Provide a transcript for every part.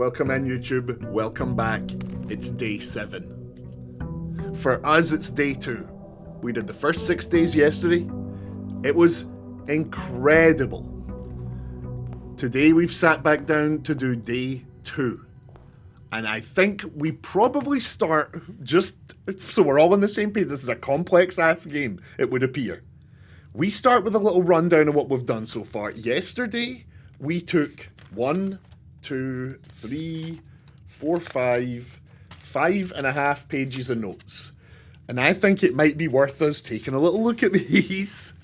Welcome in, YouTube. Welcome back. It's day 7. For us, it's day 2. We did the first 6 days yesterday. It was incredible. Today we've sat back down to do day 2. And I think we probably start, just so we're all on the same page, this is a complex-ass game, it would appear. We start with a little rundown of what we've done so far. Yesterday, we took 5 and a half pages of notes. And I think it might be worth us taking a little look at these.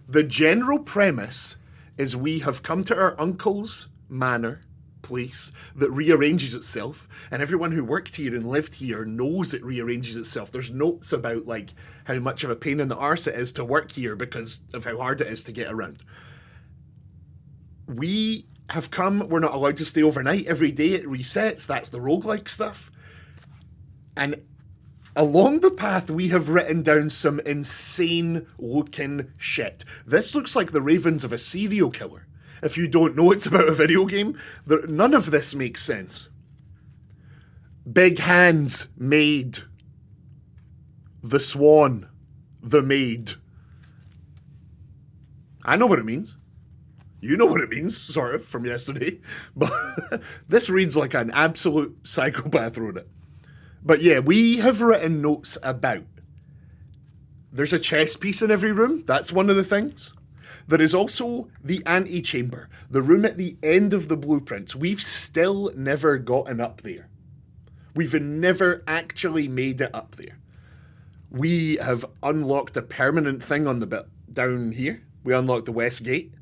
The general premise is we have come to our uncle's manor place that rearranges itself, and everyone who worked here and lived here knows it rearranges itself. There's notes about like how much of a pain in the arse it is to work here because of how hard it is to get around. We have come, we're not allowed to stay overnight. Every day it resets. That's the roguelike stuff. And along the path, we have written down some insane looking shit. This looks like the ravens of a serial killer. If you don't know it's about a video game, none of this makes sense. Big hands, maid. The swan, the maid. I know what it means. You know what it means, sort of, from yesterday. But this reads like an absolute psychopath wrote it. But yeah, we have written notes about. There's a chess piece in every room. That's one of the things. There is also the antechamber, the room at the end of the blueprints. We've still never gotten up there. We've never actually made it up there. We have unlocked a permanent thing on the bit down here. We unlocked the west gate.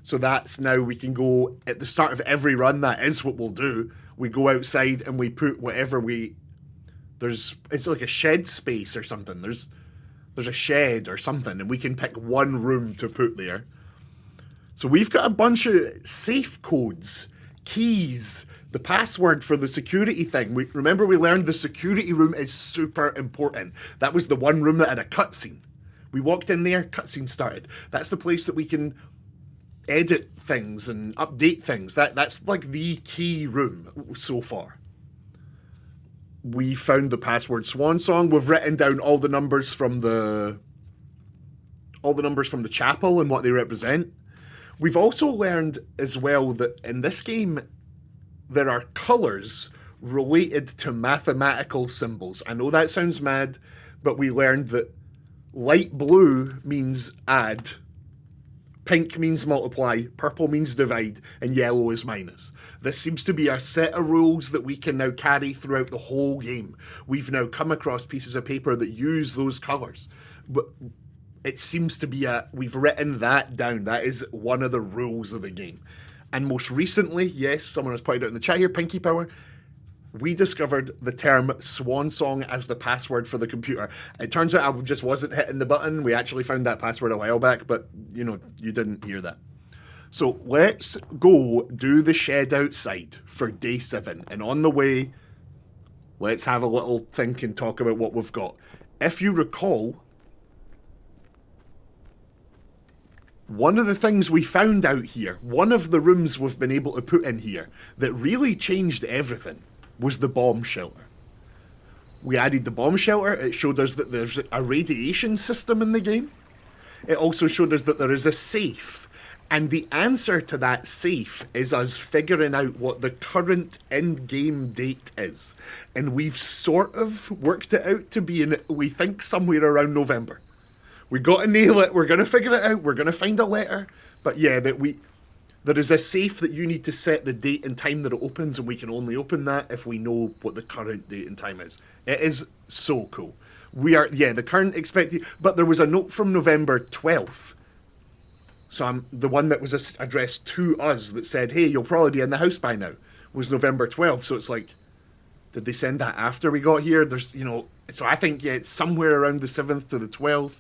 So that's now we can go at the start of every run. That is what we'll do. We go outside and we put whatever it's like a shed space or something. There's a shed or something, and we can pick one room to put there. So we've got a bunch of safe codes, keys, the password for the security thing. Remember we learned the security room is super important. That was the one room that had a cutscene. We walked in there, cutscene started. That's the place that we can edit things and update things. That's like the key room so far. We found the password swan song. We've written down all the numbers from the chapel and what they represent. We've also learned as well that in this game there are colours related to mathematical symbols. I know that sounds mad, but we learned that light blue means add, pink means multiply, purple means divide, and yellow is minus. This seems to be our set of rules that we can now carry throughout the whole game. We've now come across pieces of paper that use those colours. But it seems to be we've written that down. That is one of the rules of the game. And most recently, yes, someone has pointed out in the chat here, Pinky Power, we discovered the term swan song as the password for the computer. It turns out I just wasn't hitting the button. We actually found that password a while back, but you didn't hear that. So let's go do the shed outside for day 7. And on the way, let's have a little think and talk about what we've got. If you recall, one of the things we found out here, one of the rooms we've been able to put in here that really changed everything was the bomb shelter. We added the bomb shelter. It showed us that there's a radiation system in the game. It also showed us that there is a safe. And the answer to that safe is us figuring out what the current in-game date is. And we've sort of worked it out to be we think, somewhere around November. We got to nail it. We're going to figure it out. We're going to find a letter. But yeah, there is a safe that you need to set the date and time that it opens, and we can only open that if we know what the current date and time is. It is so cool. The current expected, but there was a note from November 12th. So the one that was addressed to us that said, hey, you'll probably be in the house by now, was November 12th. So it's like, did they send that after we got here? So I think, it's somewhere around the 7th to the 12th.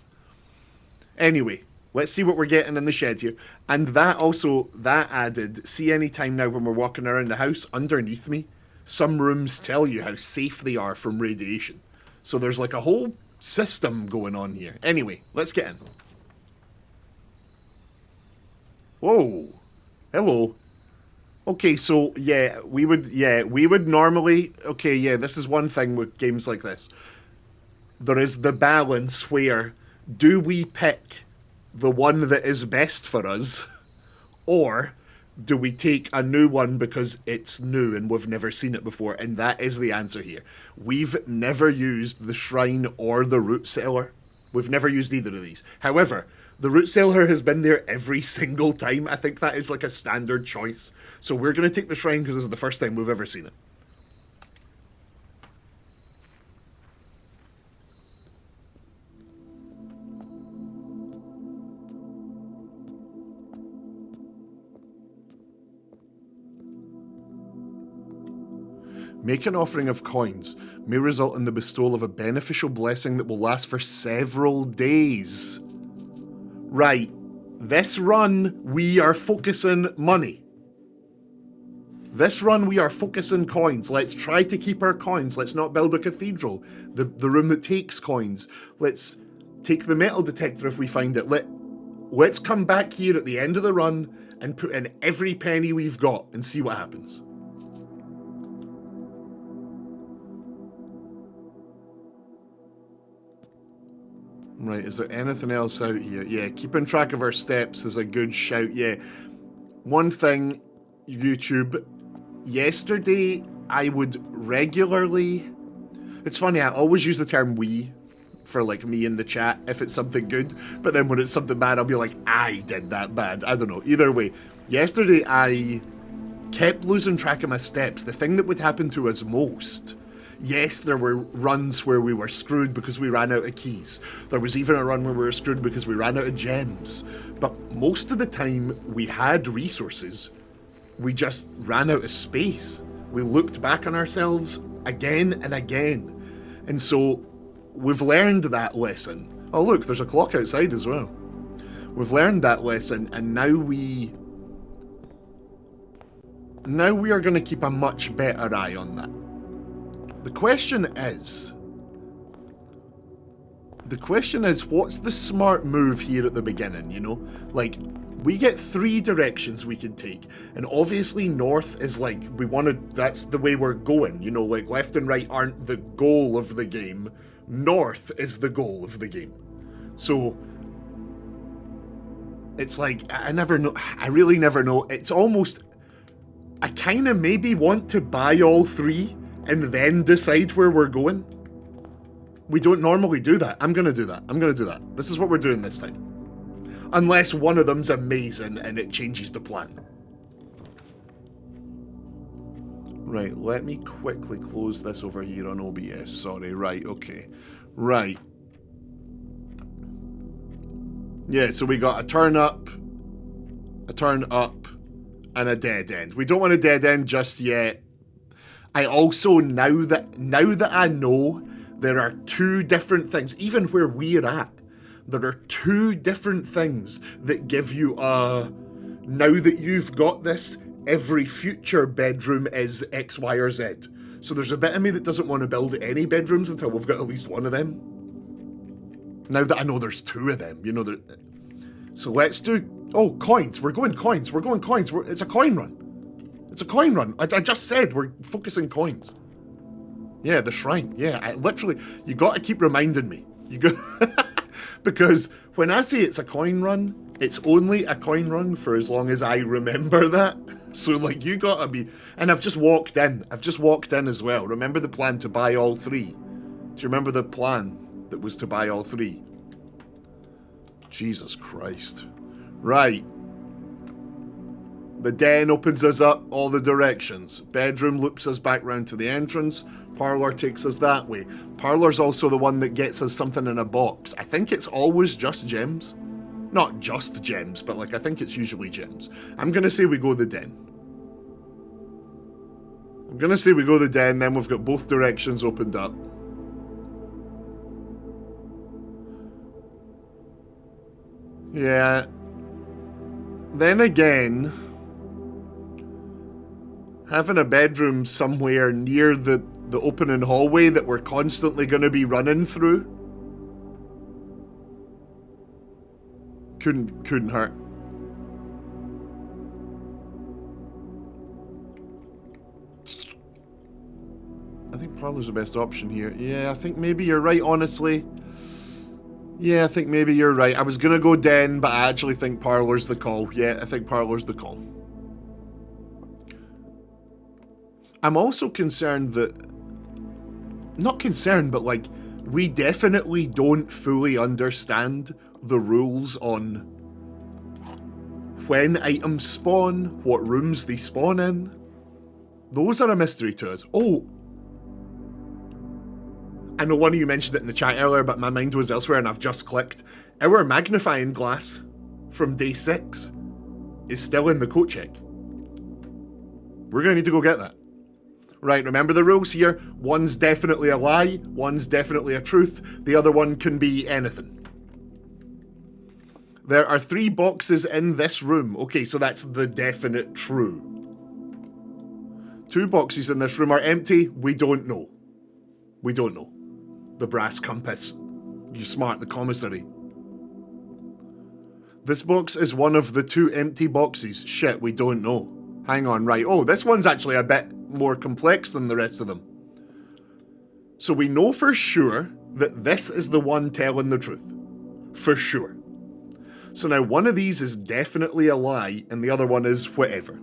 Anyway, let's see what we're getting in the shed here. And that added, see any time now when we're walking around the house, underneath me, some rooms tell you how safe they are from radiation. So there's like a whole system going on here. Anyway, let's get in. Whoa. Hello. Okay, so we would normally, okay, yeah, this is one thing with games like this. There is the balance where do we pick the one that is best for us, or do we take a new one because it's new and we've never seen it before? And that is the answer here. We've never used the shrine or the root cellar. We've never used either of these. However, the root cellar has been there every single time. I think that is like a standard choice. So we're going to take the shrine because this is the first time we've ever seen it. Make an offering of coins may result in the bestowal of a beneficial blessing that will last for several days. Right, this run we are focusing money. This run we are focusing coins. Let's try to keep our coins. Let's not build a cathedral, the room that takes coins. Let's take the metal detector if we find it. Let's come back here at the end of the run and put in every penny we've got and see what happens. Right, is there anything else out here? Yeah, keeping track of our steps is a good shout, yeah. One thing, YouTube, yesterday I would regularly... It's funny, I always use the term we for like me in the chat if it's something good, but then when it's something bad I'll be like, I did that bad. I don't know, either way. Yesterday I kept losing track of my steps. The thing that would happen to us most... Yes, there were runs where we were screwed because we ran out of keys. There was even a run where we were screwed because we ran out of gems. But most of the time, we had resources. We just ran out of space. We looked back on ourselves again and again. And so, we've learned that lesson. Oh look, there's a clock outside as well. We've learned that lesson, and now we are going to keep a much better eye on that. The question is, what's the smart move here at the beginning, you know? Like, we get 3 directions we could take, and obviously north is like, that's the way we're going, you know, like left and right aren't the goal of the game, north is the goal of the game. So, it's like, I really never know, it's almost, I kind of maybe want to buy all 3, and then decide where we're going. We don't normally do that. I'm gonna do that. This is what we're doing this time. Unless one of them's amazing and it changes the plan. Right, let me quickly close this over here on OBS. Sorry, right, okay. Right. Yeah, so we got a turn up, and a dead end. We don't want a dead end just yet. I also, now that I know there are 2 different things, even where we're at, there are 2 different things that give you now that you've got this, every future bedroom is X, Y, or Z. So there's a bit of me that doesn't want to build any bedrooms until we've got at least one of them. Now that I know there's 2 of them, you know. So let's do, coins. We're going coins. It's a coin run. It's a coin run. I just said we're focusing coins. Yeah, the shrine. Yeah, I literally, you got to keep reminding me. Because when I say it's a coin run, it's only a coin run for as long as I remember that. So like, you gotta be, and I've just walked in as well. Remember the plan to buy all 3? Do you remember the plan that was to buy all 3? Jesus Christ. Right. The den opens us up all the directions. Bedroom loops us back round to the entrance. Parlour takes us that way. Parlour's also the one that gets us something in a box. I think it's always just gems. Not just gems, but like I think it's usually gems. I'm gonna say we go the den. Then we've got both directions opened up. Yeah. Then again, having a bedroom somewhere near the opening hallway that we're constantly going to be running through couldn't hurt. I think parlour's the best option here. Yeah, I think maybe you're right, honestly. Yeah, I think maybe you're right. I was gonna go den, but I actually think parlour's the call. Yeah, I think parlour's the call. I'm also concerned that... Not concerned, but like, we definitely don't fully understand the rules on when items spawn, what rooms they spawn in. Those are a mystery to us. Oh! I know one of you mentioned it in the chat earlier, but my mind was elsewhere and I've just clicked. Our magnifying glass from day 6 is still in the coat check. We're going to need to go get that. Right, remember the rules here. One's definitely a lie, one's definitely a truth, the other one can be anything. There are 3 boxes in this room. Okay, so that's the definite true. 2 boxes in this room are empty. We don't know. We don't know. The brass compass. You smart, the commissary. This box is one of the 2 empty boxes. Shit, we don't know. Hang on, right. Oh, this one's actually a bit more complex than the rest of them. So we know for sure that this is the one telling the truth. For sure. So now one of these is definitely a lie and the other one is whatever.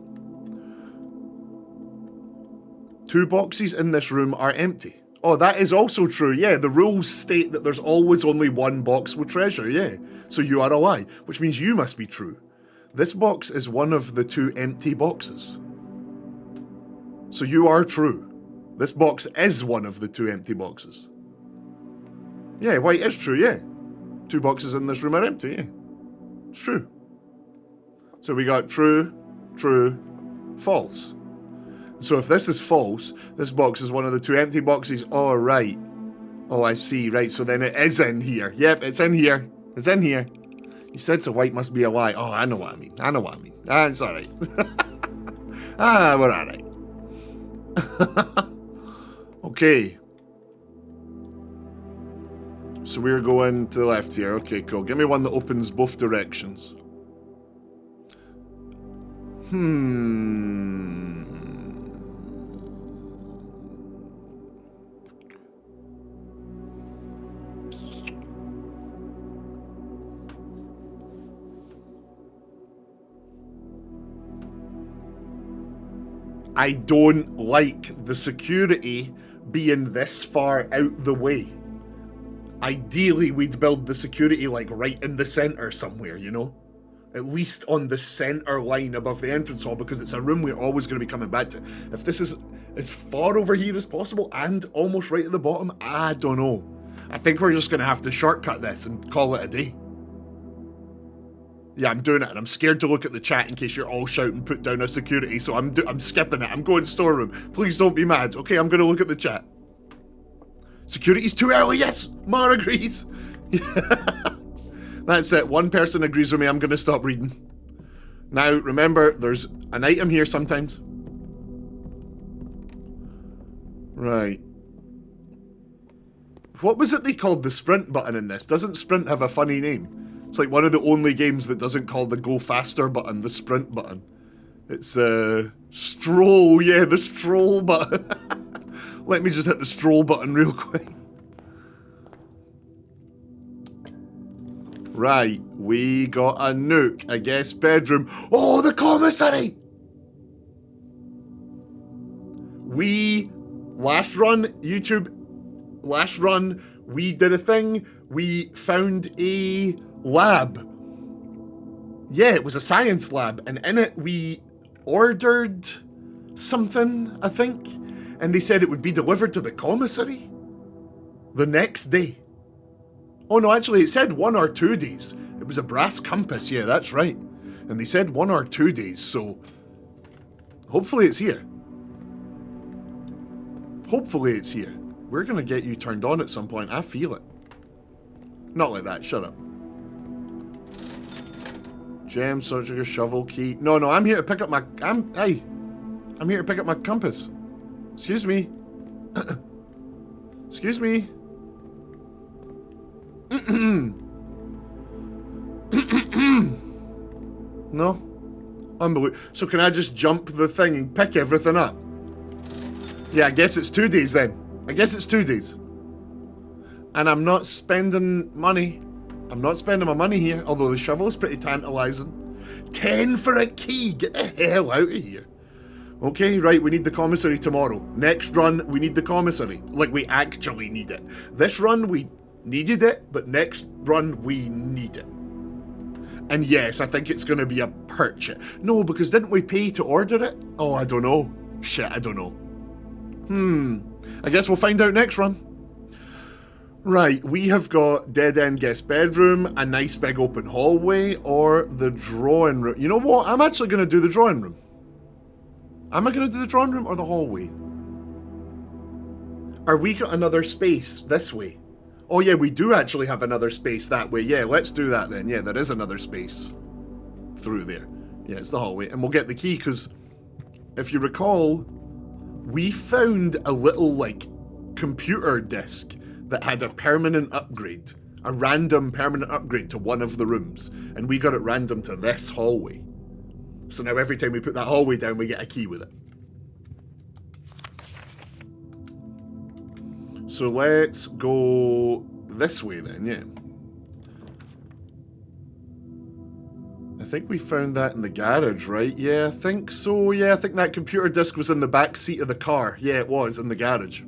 2 boxes in this room are empty. Oh, that is also true, yeah. The rules state that there's always only 1 box with treasure, yeah. So you are a lie, which means you must be true. This box is one of the 2 empty boxes. So you are true. This box is one of the 2 empty boxes. Yeah, white is true, yeah. 2 boxes in this room are empty, yeah. It's true. So we got true, true, false. So if this is false, this box is one of the 2 empty boxes. Oh, right. Oh, I see. Right, so then it is in here. Yep, it's in here. It's in here. You said so white must be a lie. Oh, I know what I mean. I know what I mean. Ah, it's alright. We're alright. Okay. So we're going to the left here. Okay, cool. Give me one that opens both directions. I don't like the security being this far out the way. Ideally, we'd build the security like right in the center somewhere, you know? At least on the center line above the entrance hall, because it's a room we're always going to be coming back to. If this is as far over here as possible and almost right at the bottom, I don't know. I think we're just going to have to shortcut this and call it a day. Yeah, I'm doing it, and I'm scared to look at the chat in case you're all shouting put down a security, so I'm skipping it. I'm going storeroom. Please don't be mad. Okay, I'm going to look at the chat. Security's too early, yes! Mar agrees. That's it. One person agrees with me. I'm going to stop reading. Now, remember, there's an item here sometimes. Right. What was it they called the sprint button in this? Doesn't sprint have a funny name? It's like one of the only games that doesn't call the go faster button the sprint button. It's stroll, yeah, the stroll button. Let me just hit the stroll button real quick. Right, we got a nook, a guest bedroom. Oh, the commissary! Last run, YouTube, last run, we did a thing. We found a lab. Yeah, it was a science lab, and in it we ordered something, I think, and they said it would be delivered to the commissary the next day. Oh no, actually it said 1 or 2 days. It was a brass compass, yeah, that's right. And they said 1 or 2 days, so hopefully it's here. Hopefully it's here. We're gonna get you turned on at some point, I feel it. Not like that, shut up. Gem, surgical, shovel, key. No, I'm here to pick up my... I'm here to pick up my compass. Excuse me. Excuse me. No? Unbelievable. So can I just jump the thing and pick everything up? Yeah, I guess it's 2 days then. I guess it's 2 days. And I'm not spending money. I'm not spending my money here, although the shovel is pretty tantalising. 10 for a key! Get the hell out of here. Okay, right, we need the commissary tomorrow. Next run, we need the commissary. Like, we actually need it. This run, we needed it, but next run, we need it. And yes, I think it's going to be a purchase. No, because didn't we pay to order it? Oh, I don't know. Shit, I don't know. I guess we'll find out next run. Right, we have got dead-end guest bedroom, a nice big open hallway, or the drawing room. You know what? I'm actually going to do the drawing room. Am I going to do the drawing room or the hallway? Are we got another space this way? Oh yeah, we do actually have another space that way. Yeah, let's do that then. Yeah, there is another space through there. Yeah, it's the hallway. And we'll get the key because if you recall, we found a little, like, computer disk that had a permanent upgrade, a random permanent upgrade to one of the rooms, and we got it random to this hallway. So now every time we put that hallway down, we get a key with it. So let's go this way then, yeah. I think we found that in the garage, right? Yeah, I think so. Yeah, I think that computer disk was in the back seat of the car. Yeah, it was, in the garage.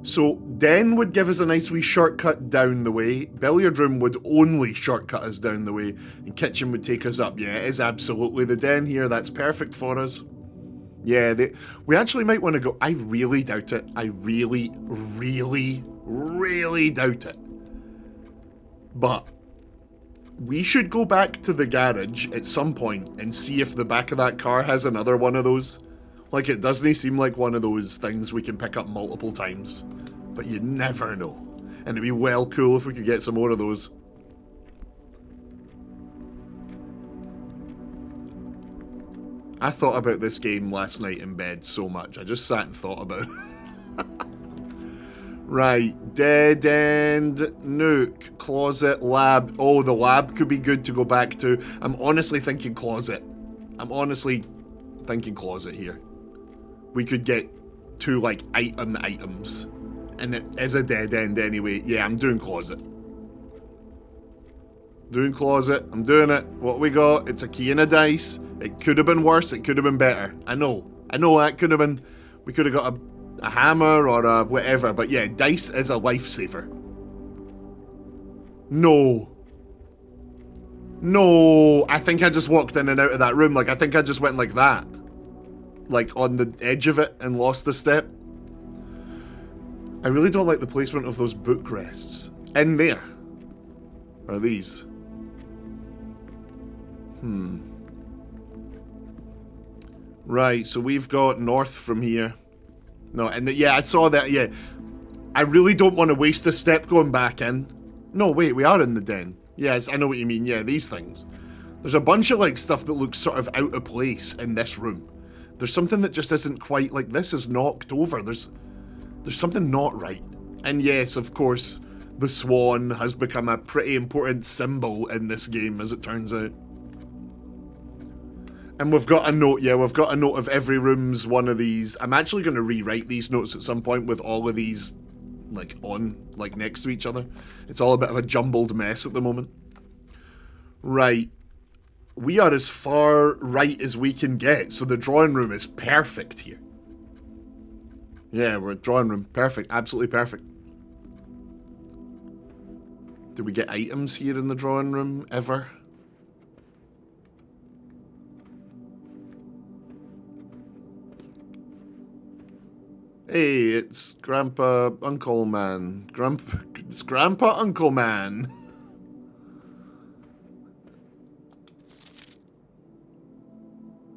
So, den would give us a nice wee shortcut down the way. Billiard room would only shortcut us down the way. And kitchen would take us up. Yeah, it is absolutely the den here. That's perfect for us. Yeah, we actually might want to go... I really doubt it. I really, really, really doubt it. But we should go back to the garage at some point and see if the back of that car has another one of those. Like, it doesn't seem like one of those things we can pick up multiple times. But you never know. And it'd be well cool if we could get some more of those. I thought about this game last night in bed so much. I just sat and thought about it. Right. Dead end, nuke, closet, lab. Oh, the lab could be good to go back to. I'm honestly thinking closet. I'm honestly thinking closet here. We could get 2, like, items. And it is a dead end anyway. Yeah, I'm doing closet. Doing closet. I'm doing it. What we got? It's a key and a dice. It could have been worse. It could have been better. I know that could have been... We could have got a hammer or a whatever. But yeah, dice is a lifesaver. No. No. I think I just walked in and out of that room. Like, I think I just went like that. Like, on the edge of it and lost a step. I really don't like the placement of those book rests. In there. Are these? Right, so we've got north from here. No, and yeah, I saw that, yeah. I really don't want to waste a step going back in. No, wait, we are in the den. Yes, I know what you mean, yeah, these things. There's a bunch of, like, stuff that looks sort of out of place in this room. There's something that just isn't quite, like, this is knocked over. There's something not right. And yes, of course, the swan has become a pretty important symbol in this game, as it turns out. And we've got a note, yeah, we've got a note of every room's one of these. I'm actually going to rewrite these notes at some point with all of these, like, next to each other. It's all a bit of a jumbled mess at the moment. Right. We are as far right as we can get, so the drawing room is perfect here. Yeah, we're at drawing room. Perfect. Absolutely perfect. Do we get items here in the drawing room, ever? Hey, it's Grandpa Uncle Man. It's Grandpa Uncle Man.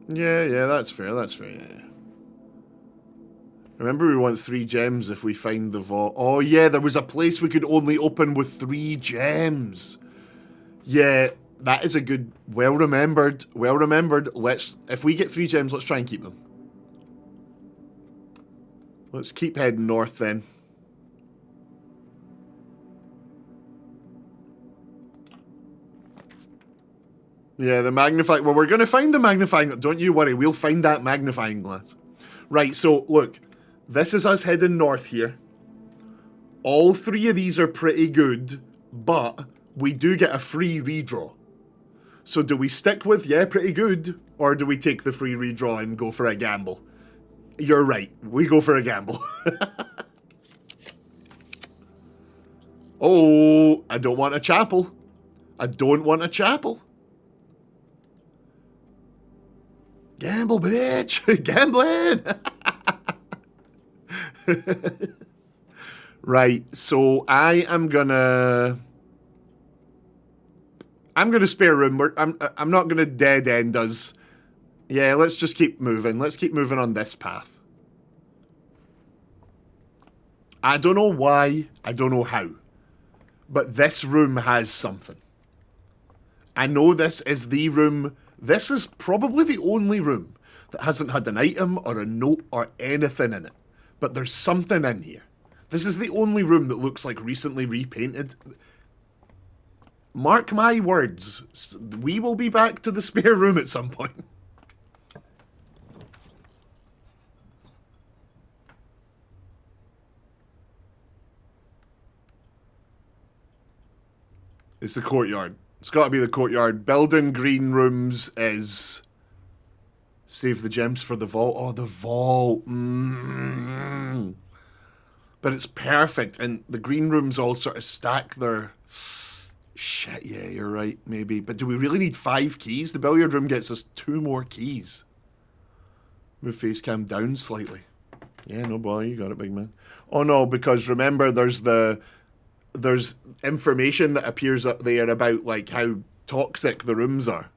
Yeah, that's fair, yeah. Remember we want 3 gems if we find the vault. Oh yeah, there was a place we could only open with 3 gems. Yeah, that is a good, well remembered. If we get 3 gems, let's try and keep them. Let's keep heading north then. Yeah, the magnifying... Well, we're going to find the magnifying... Don't you worry, we'll find that magnifying glass. Right, so, look. This is us heading north here. All three of these are pretty good, but we do get a free redraw. So do we stick with, yeah, pretty good, or do we take the free redraw and go for a gamble? You're right, we go for a gamble. Oh, I don't want a chapel. I don't want a chapel. Gamble, bitch! Gambling! Right, so I'm gonna spare room. I'm not gonna dead end us. Yeah, let's just keep moving. Let's keep moving on this path. I don't know why, I don't know how, but this room has something. I know this is the room. This is probably the only room that hasn't had an item or a note or anything in it. But there's something in here. This is the only room that looks like recently repainted. Mark my words, we will be back to the spare room at some point. It's the courtyard. It's got to be the courtyard. Building green rooms is... Save the gems for the vault. Oh, the vault. But it's perfect. And the green rooms all sort of stack their... Shit, yeah, you're right, maybe. But do we really need 5 keys? The billiard room gets us 2 more keys. Move face cam down slightly. Yeah, no bother, you got it, big man. Oh no, because remember there's information that appears up there about like how toxic the rooms are.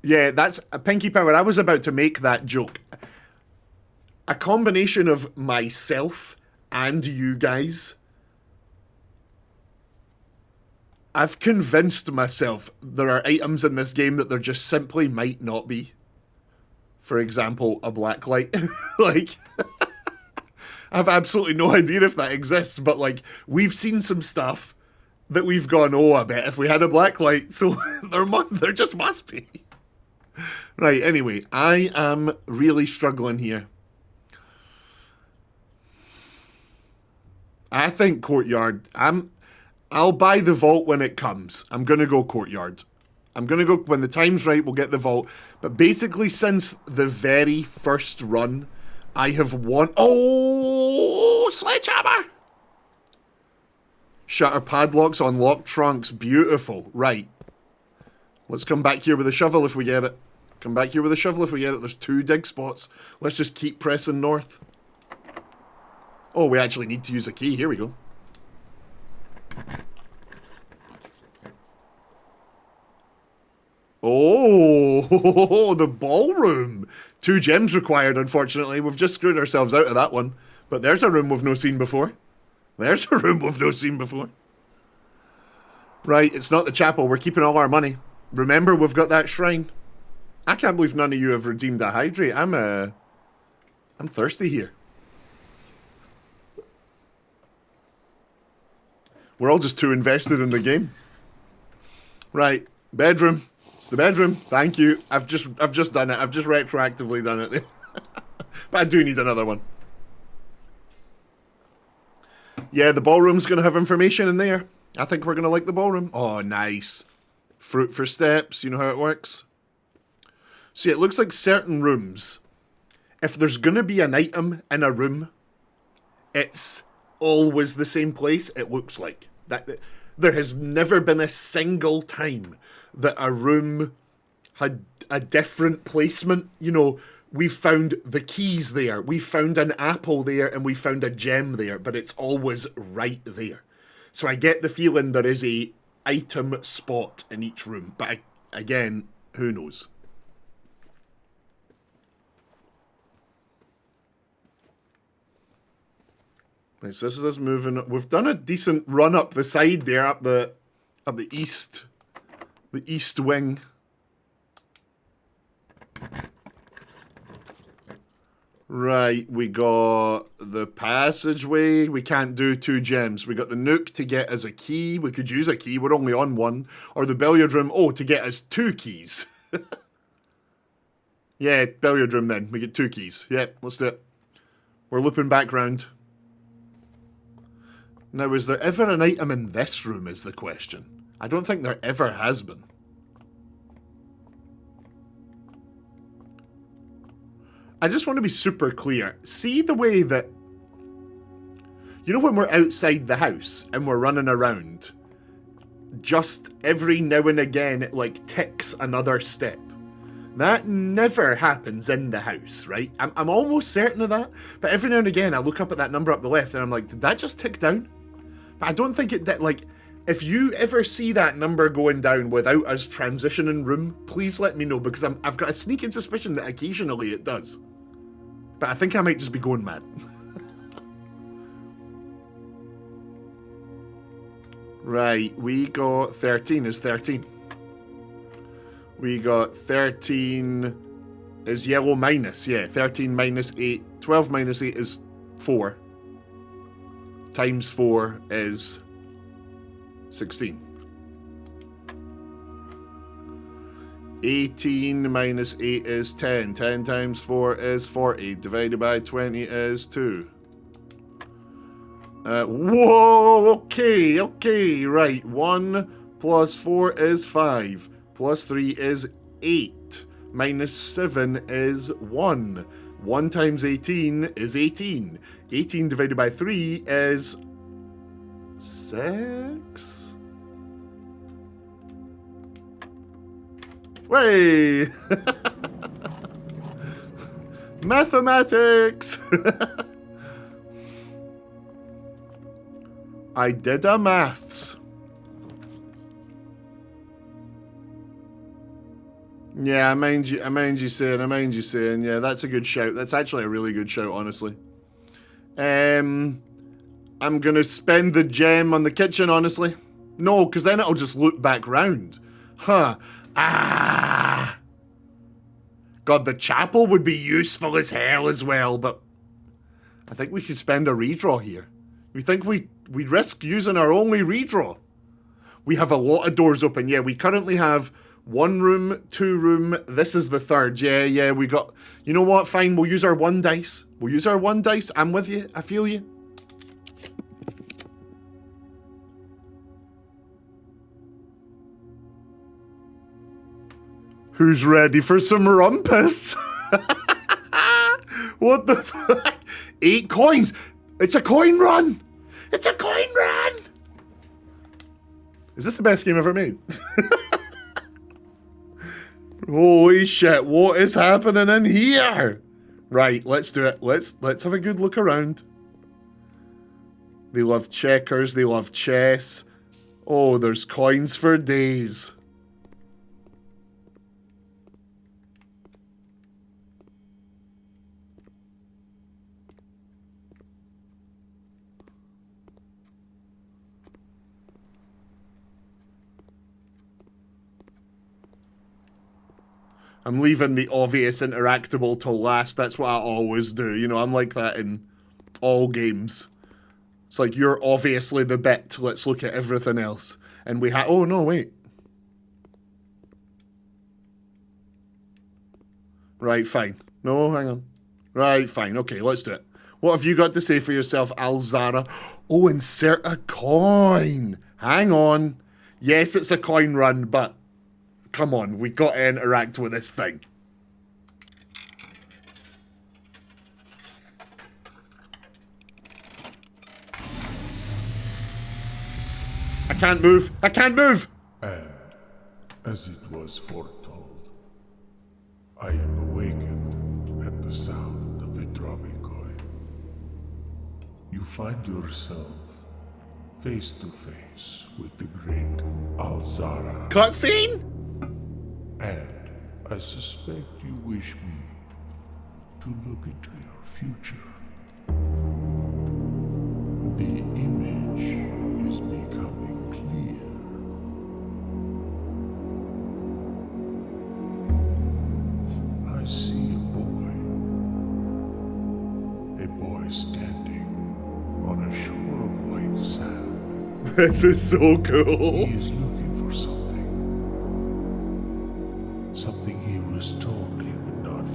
Yeah, that's a Pinky Power. I was about to make that joke. A combination of myself and you guys. I've convinced myself there are items in this game that there just simply might not be. For example, a black light. Like, I have absolutely no idea if that exists, but like, we've seen some stuff that we've gone, oh, I bet if we had a black light, so there just must be. Right, anyway, I am really struggling here. I think courtyard. I'll buy the vault when it comes. I'm gonna go courtyard. I'm gonna go when the time's right, we'll get the vault. But basically since the very first run, I have won. Oh, sledgehammer! Shutter padlocks on locked trunks. Beautiful. Right. Let's come back here with a shovel if we get it. Come back here with a shovel if we get it. There's 2 dig spots. Let's just keep pressing north. Oh, we actually need to use a key. Here we go. Oh, the ballroom. 2 gems required, unfortunately. We've just screwed ourselves out of that one. But there's a room we've no seen before. There's a room we've no seen before. Right, it's not the chapel. We're keeping all our money. Remember, we've got that shrine. I can't believe none of you have redeemed a hydrate. I'm thirsty here. We're all just too invested in the game. Right, bedroom. It's the bedroom. Thank you. I've just done it. I've just retroactively done it. But I do need another one. Yeah, the ballroom's going to have information in there. I think we're going to like the ballroom. Oh, nice. Fruit for steps. You know how it works? See, it looks like certain rooms, if there's going to be an item in a room, it's always the same place, it looks like. There has never been a single time that a room had a different placement. You know, we found the keys there, we found an apple there, and we found a gem there, but it's always right there. So I get the feeling there is a item spot in each room, but again, who knows? Right, so this is us moving. We've done a decent run up the side there, up the east wing. Right, we got the passageway. We can't do 2 gems. We got the nook to get us a key. We could use a key. We're only on 1. Or the billiard room. Oh, to get us 2 keys. Yeah, billiard room then. We get 2 keys. Yeah, let's do it. We're looping back round. Now, is there ever an item in this room is the question. I don't think there ever has been. I just want to be super clear. See the way that... You know when we're outside the house and we're running around? Just every now and again it like ticks another step. That never happens in the house, right? I'm almost certain of that. But every now and again I look up at that number up the left and I'm like, did that just tick down? But I don't think it did. Like, if you ever see that number going down without us transitioning room, please let me know, because I've got a sneaking suspicion that occasionally it does. But I think I might just be going mad. Right, we got 13 is 13. We got 13 is yellow minus, yeah. 13 minus 8, 12 minus 8 is 4. Times 4 is 16. 18 minus 8 is 10. 10 times 4 is 40. Divided by 20 is 2. Whoa, okay, right. 1 plus 4 is 5. Plus 3 is 8. Minus 7 is 1. 1 times 18 is 18. 18 divided by 3 is 6. Way! Mathematics! I did a maths. Yeah, I mind you saying, yeah, that's a good shout. That's actually a really good shout, honestly. I'm gonna spend the gem on the kitchen, honestly. No, because then it'll just loop back round. Huh. Ah! God, the chapel would be useful as hell as well, but I think we should spend a redraw here. We think we'd risk using our only redraw. We have a lot of doors open. Yeah, we currently have 1 room, 2 room. This is the 3rd. Yeah, we got... You know what? Fine, we'll use our 1 dice. We'll use our 1 dice. I'm with you. I feel you. Who's ready for some rumpus? What the fuck? 8 coins. It's a coin run. It's a coin run. Is this the best game ever made? Holy shit, what is happening in here? Right, let's do it. Let's have a good look around. They love checkers, they love chess. Oh, there's coins for days. I'm leaving the obvious interactable till last. That's what I always do. You know, I'm like that in all games. It's like, you're obviously the bit. Let's look at everything else. And we oh, no, wait. Right, fine. No, hang on. Right, fine. Okay, let's do it. What have you got to say for yourself, Alzara? Oh, insert a coin. Hang on. Yes, it's a coin run, but... Come on, we got to interact with this thing. I can't move. I can't move. And, as it was foretold, I am awakened at the sound of a dropping coin. You find yourself face to face with the great Alzara. Cutscene? And I suspect you wish me to look into your future. The image is becoming clear. I see a boy standing on a shore of white sand. This is so cool. He is looking for something. Something he was told he would not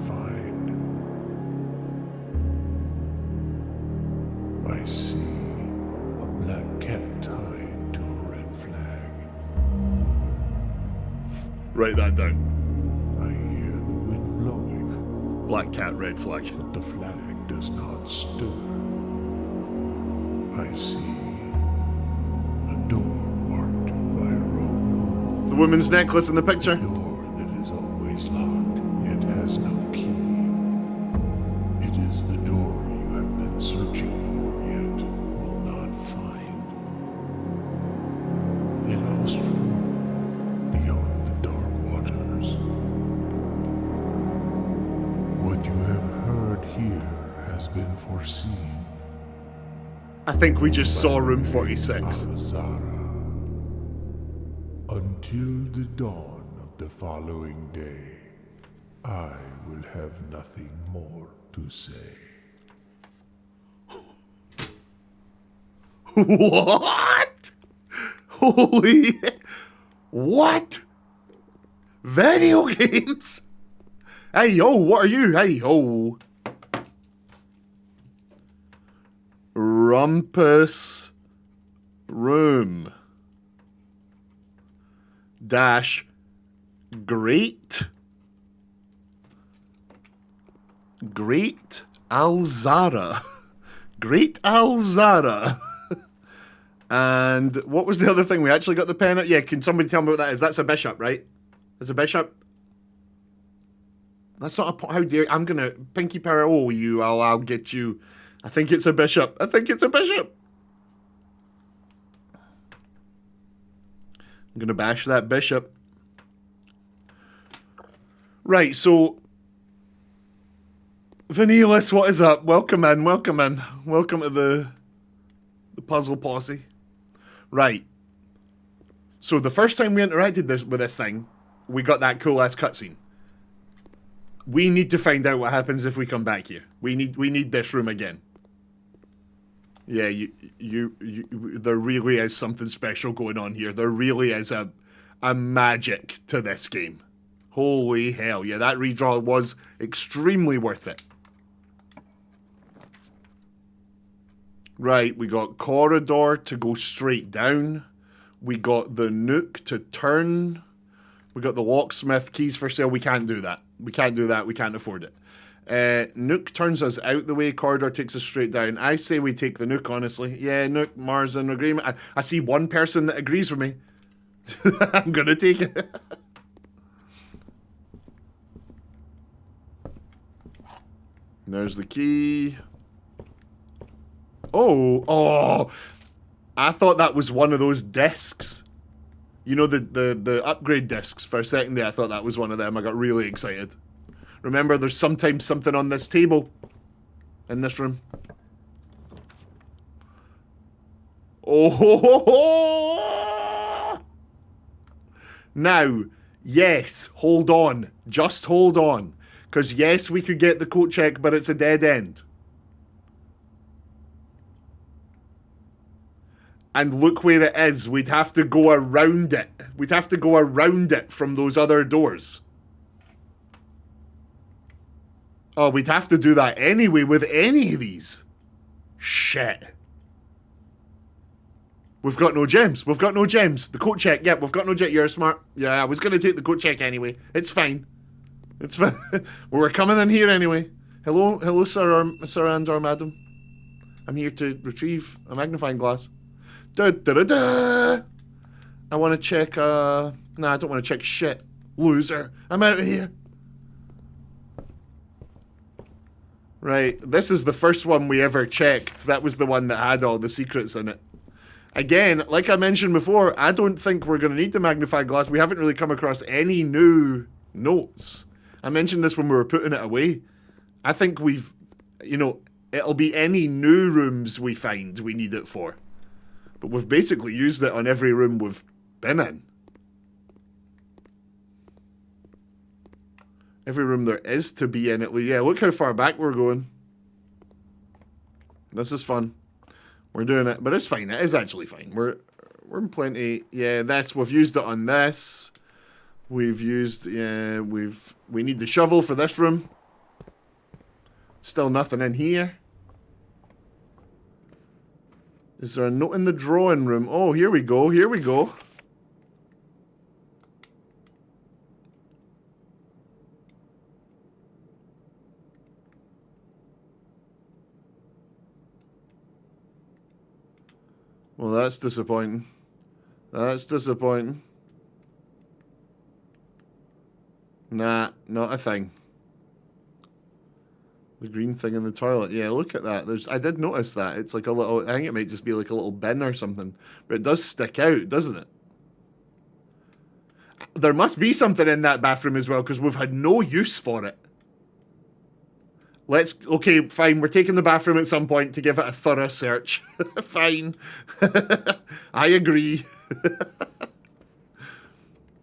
Write that down. I hear the wind blowing, Black cat, red flag. but the flag does not stir. I see a door marked by a rogue moon. The woman's necklace in the picture. A door that is always locked, yet has no key. It is the door you have been searching for, yet will not find. A lost room beyond the dark waters. What you have heard here has been foreseen. I think we just saw room 46. Alazara. Until the dawn of the following day, I will have nothing more to say. What? Holy... What? Video games? Hey, yo, what are you? Hey, ho. Rumpus room. Dash great Alzara. Great Alzara. And what was the other thing? We actually got the pen out? Yeah, can somebody tell me what that is? That's a bishop, right? That's a bishop? That's not a... How dare... I'm gonna... Pinky power... Oh, you... I'll get you... I think it's a bishop. I think it's a bishop. I'm gonna bash that bishop. Right, so... Vanilus, what is up? Welcome in, welcome in. Welcome to the puzzle posse. Right. So the first time we interacted with this thing, we got that cool ass cutscene. We need to find out what happens if we come back here. We need this room again. Yeah, there really is something special going on here. There really is a magic to this game. Holy hell, yeah, that redraw was extremely worth it. Right, we got corridor to go straight down. We got the nook to turn. We got the locksmith keys for sale. We can't do that. We can't do that. We can't afford it. Nook turns us out the way. Corridor takes us straight down. I say we take the nook, honestly. Yeah, nook, Mars in agreement. I see one person that agrees with me. I'm gonna take it. There's the key. Oh, I thought that was one of those discs. You know, the upgrade discs. For a second there, I thought that was one of them. I got really excited. Remember, there's sometimes something on this table. In this room. Oh! Now, yes, hold on. Just hold on. Because yes, we could get the coat check, but it's a dead end. And look where it is. We'd have to go around it. We'd have to go around it from those other doors. Oh, we'd have to do that anyway with any of these. Shit. We've got no gems. We've got no gems. The coat check. Yep, we've got no gems. You're smart. Yeah, I was going to take the coat check anyway. It's fine. It's fine. We're coming in here anyway. Hello, sir and or madam. I'm here to retrieve a magnifying glass. Da da da da. I want to check. Nah, I don't want to check shit. Loser. I'm out of here. Right, this is the first one we ever checked. That was the one that had all the secrets in it. Again, like I mentioned before, I don't think we're going to need the magnifying glass. We haven't really come across any new notes. I mentioned this when we were putting it away. I think we've, you know, it'll be any new rooms we find we need it for. But we've basically used it on every room we've been in. Every room there is to be in, at least. Yeah, look how far back we're going. This is fun. We're doing it, but it's fine. It is actually fine. We're in plenty. Yeah, we've used it on this. We've used, yeah, we need the shovel for this room. Still nothing in here. Is there a note in the drawing room? Oh, here we go. Here we go. Well, that's disappointing. That's disappointing. Nah, not a thing. The green thing in the toilet. Yeah, look at that. I did notice that. It's like a little, I think it might just be like a little bin or something. But it does stick out, doesn't it? There must be something in that bathroom as well, because we've had no use for it. Okay, fine, we're taking the bathroom at some point to give it a thorough search. Fine. I agree.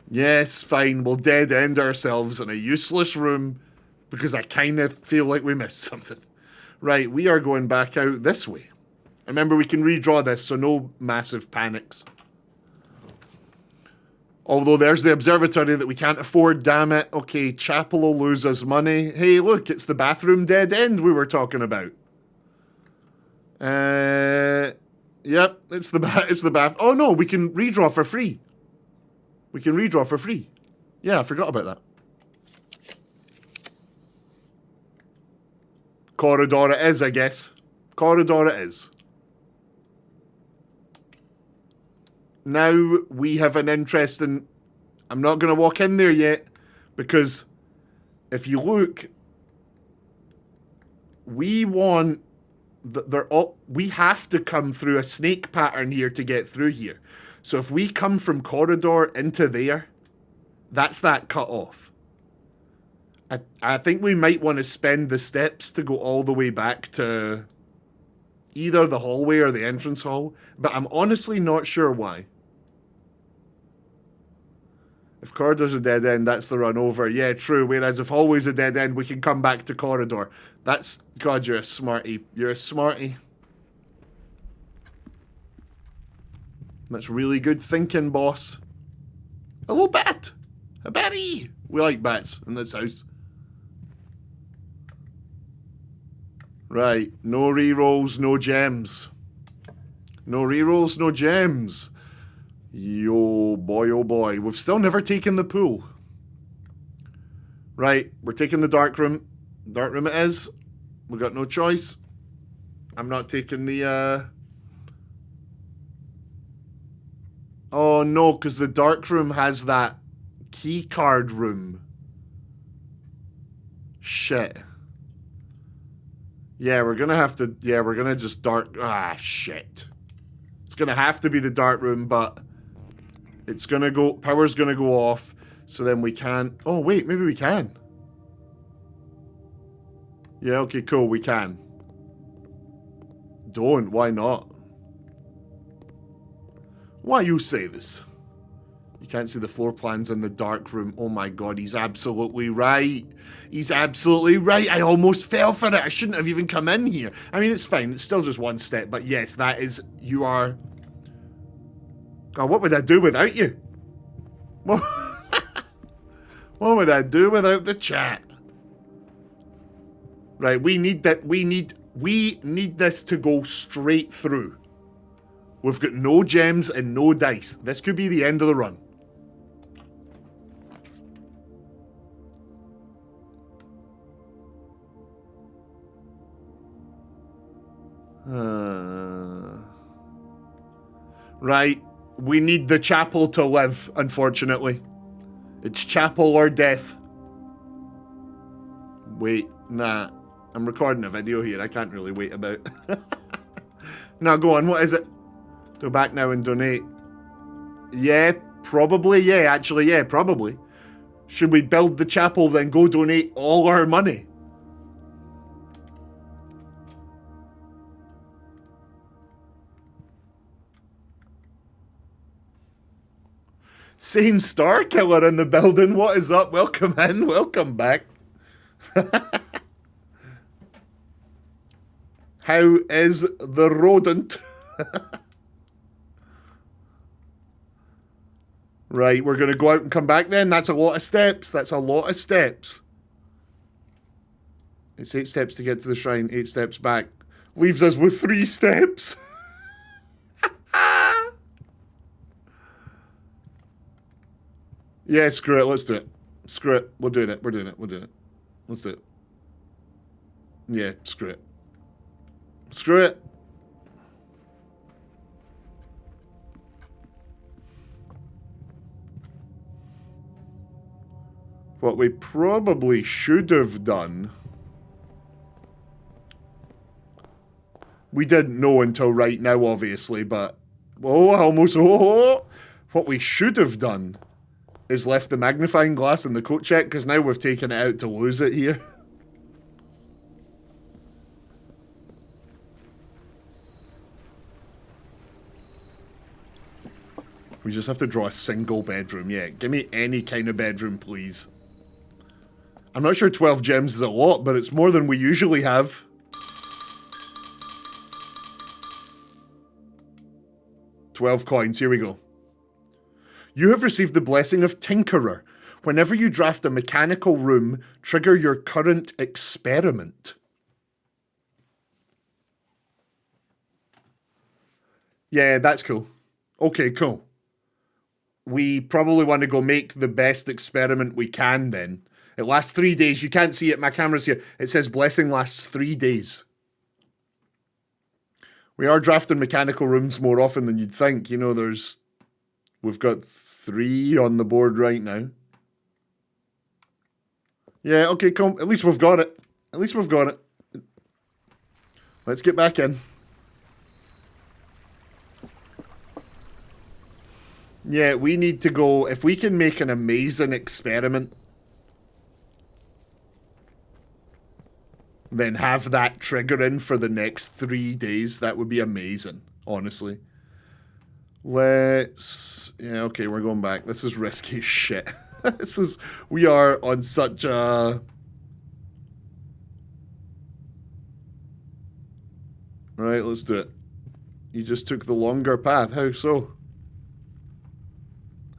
Yes, fine, we'll dead end ourselves in a useless room because I kind of feel like we missed something. Right, we are going back out this way. Remember, we can redraw this, so no massive panics. Although there's the observatory that we can't afford, damn it. Okay, chapel will lose us money. Hey, look, it's the bathroom dead end we were talking about. Yep, it's the bath. Oh no, we can redraw for free. We can redraw for free. Yeah, I forgot about that. Corridor it is, I guess. Corridor it is. Now we have an interesting... I'm not going to walk in there yet, because if you look, we want... we have to come through a snake pattern here to get through here. So if we come from corridor into there, that's that cut off. I think we might want to spend the steps to go all the way back to either the hallway or the entrance hall, but I'm honestly not sure why. If corridor's a dead end, that's the run over. Yeah, true. Whereas if hallway's a dead end, we can come back to corridor. That's... God, you're a smarty. You're a smarty. That's really good thinking, boss. Hello, bat! A batty! We like bats in this house. Right, no rerolls, no gems. No rerolls, no gems. Yo, boy, oh boy. We've still never taken the pool. Right, we're taking the dark room. Dark room it is. We got no choice. I'm not taking the, Oh no, because the dark room has that key card room. Shit. Yeah, we're gonna have to... Yeah, we're gonna just dark... Ah, shit. It's gonna have to be the dark room, but... It's gonna go... Power's gonna go off, so then we can't... Oh, wait, maybe we can. Yeah, okay, cool, we can. Don't, why not? Why you say this? You can't see the floor plans in the dark room. Oh my god, he's absolutely right. He's absolutely right. I almost fell for it. I shouldn't have even come in here. I mean, it's fine. It's still just one step. But yes, that is... You are... God, what would I do without you? What would I do without the chat? Right, we need that. We need this to go straight through. We've got no gems and no dice. This could be the end of the run. Right, we need the chapel to live, unfortunately. It's chapel or death. Wait, nah. I'm recording a video here. I can't really wait about. Now, go on. What is it? Go back now and donate. Yeah, probably. Yeah, actually, yeah, probably. Should we build the chapel, then go donate all our money? Sane Star Killer in the building. What is up? Welcome in. Welcome back. How is the rodent? Right, we're going to go out and come back then. That's a lot of steps. That's a lot of steps. It's 8 steps to get to the shrine, 8 steps back. Leaves us with 3 steps. Yeah, screw it. Let's do it. Screw it. We're doing it. We're doing it. We're doing it. Let's do it. Yeah, screw it. Screw it. What we probably should have done... We didn't know until right now, obviously, but... Oh, I almost... Oh! What we should have done is left the magnifying glass in the coat check, because now we've taken it out to lose it here. We just have to draw a single bedroom. Yeah, give me any kind of bedroom, please. I'm not sure 12 gems is a lot, but it's more than we usually have. $12 here we go. You have received the blessing of Tinkerer. Whenever you draft a mechanical room, trigger your current experiment. Yeah, that's cool. Okay, cool. We probably want to go make the best experiment we can then. It lasts 3 days. You can't see it. My camera's here. It says blessing lasts 3 days. We are drafting mechanical rooms more often than you'd think. You know, we've got 3 on the board right now. Yeah, okay, cool. At least we've got it. At least we've got it. Let's get back in. Yeah, we need to go... If we can make an amazing experiment, then have that trigger in for the next 3 days, that would be amazing, honestly. Let's... Yeah, okay, we're going back. This is risky as shit. We are on such a... Right, let's do it. You just took the longer path. How so?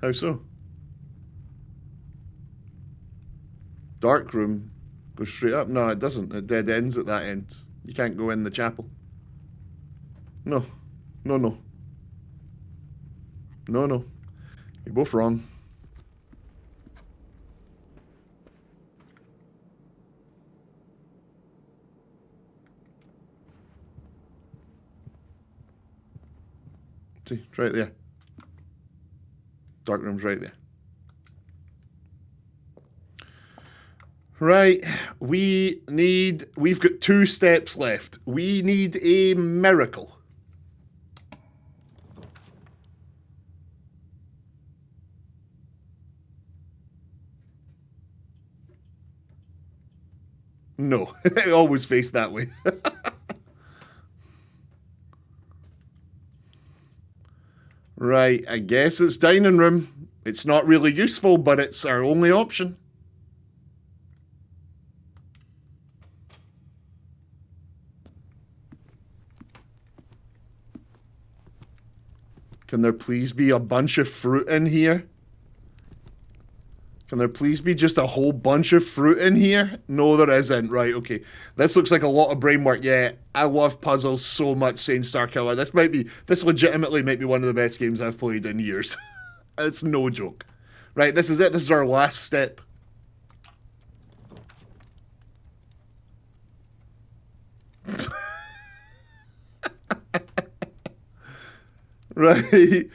How so? Dark room goes straight up. No, it doesn't. It dead ends at that end. You can't go in the chapel. No. No, no. No, no. You're both wrong. See, it's right there. Dark room's right there. Right, we've got 2 steps left. We need a miracle. No, I always face that way. Right, I guess it's dining room. It's not really useful, but it's our only option. Can there please be a bunch of fruit in here? Can there please be just a whole bunch of fruit in here? No, there isn't. Right, okay. This looks like a lot of brain work. Yeah, I love puzzles so much, saying Star Killer. This legitimately might be one of the best games I've played in years. It's no joke. Right, this is it. This is our last step. Right.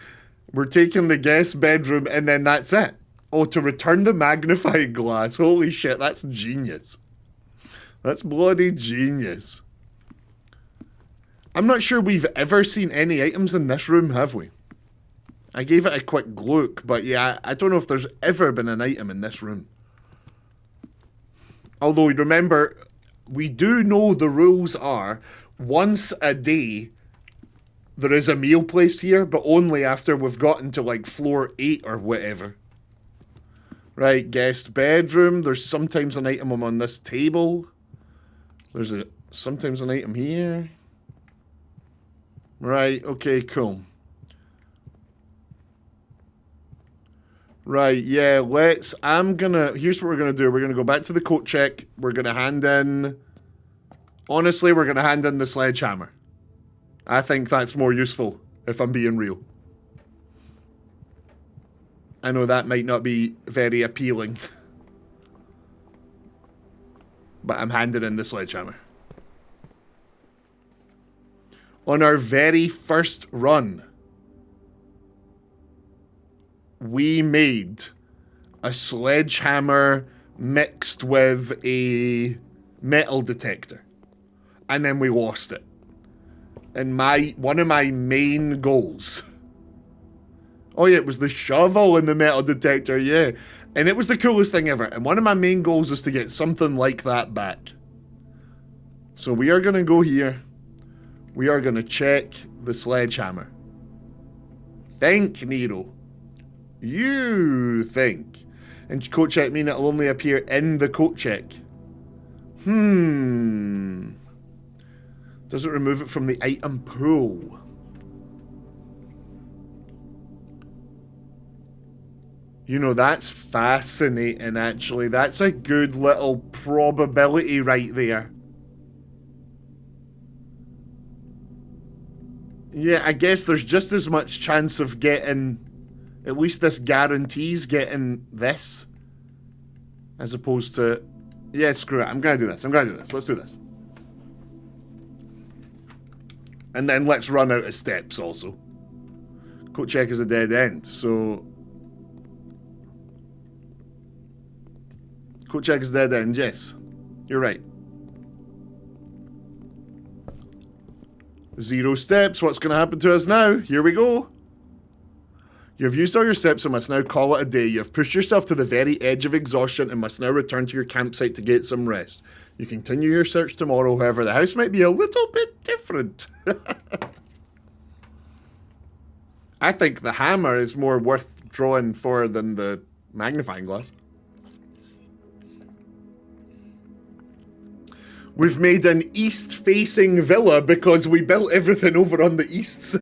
We're taking the guest bedroom and then that's it. Oh, to return the magnifying glass. Holy shit, that's genius. That's bloody genius. I'm not sure we've ever seen any items in this room, have we? I gave it a quick look, but yeah, I don't know if there's ever been an item in this room. Although, remember, we do know the rules are once a day there is a meal placed here, but only after we've gotten to like floor 8 or whatever. Right, guest bedroom. There's sometimes an item on this table. There's sometimes an item here. Right, okay, cool. Right, yeah, here's what we're gonna do. We're gonna go back to the coat check. We're gonna hand in, honestly, we're gonna hand in the sledgehammer. I think that's more useful, if I'm being real. I know that might not be very appealing. But I'm handing in the sledgehammer. On our very first run, we made a sledgehammer mixed with a metal detector. And then we lost it. And one of my main goals... Oh yeah, it was the shovel and the metal detector, yeah. And it was the coolest thing ever. And one of my main goals is to get something like that back. So we are going to go here. We are going to check the sledgehammer. Think, Nero. You think. And coat check mean it'll only appear in the coat check. Doesn't remove it from the item pool. You know, that's fascinating, actually. That's a good little probability right there. Yeah, I guess there's just as much chance of getting... At least this guarantees getting this. As opposed to... Yeah, screw it. I'm gonna do this. Let's do this. And then let's run out of steps also. Coat check is a dead end, so... Coat check is dead end, yes. You're right. 0 steps. What's going to happen to us now? Here we go. You've used all your steps and must now call it a day. You have pushed yourself to the very edge of exhaustion and must now return to your campsite to get some rest. You continue your search tomorrow, however, the house might be a little bit different. I think the hammer is more worth drawing for than the magnifying glass. We've made an east-facing villa because we built everything over on the east side.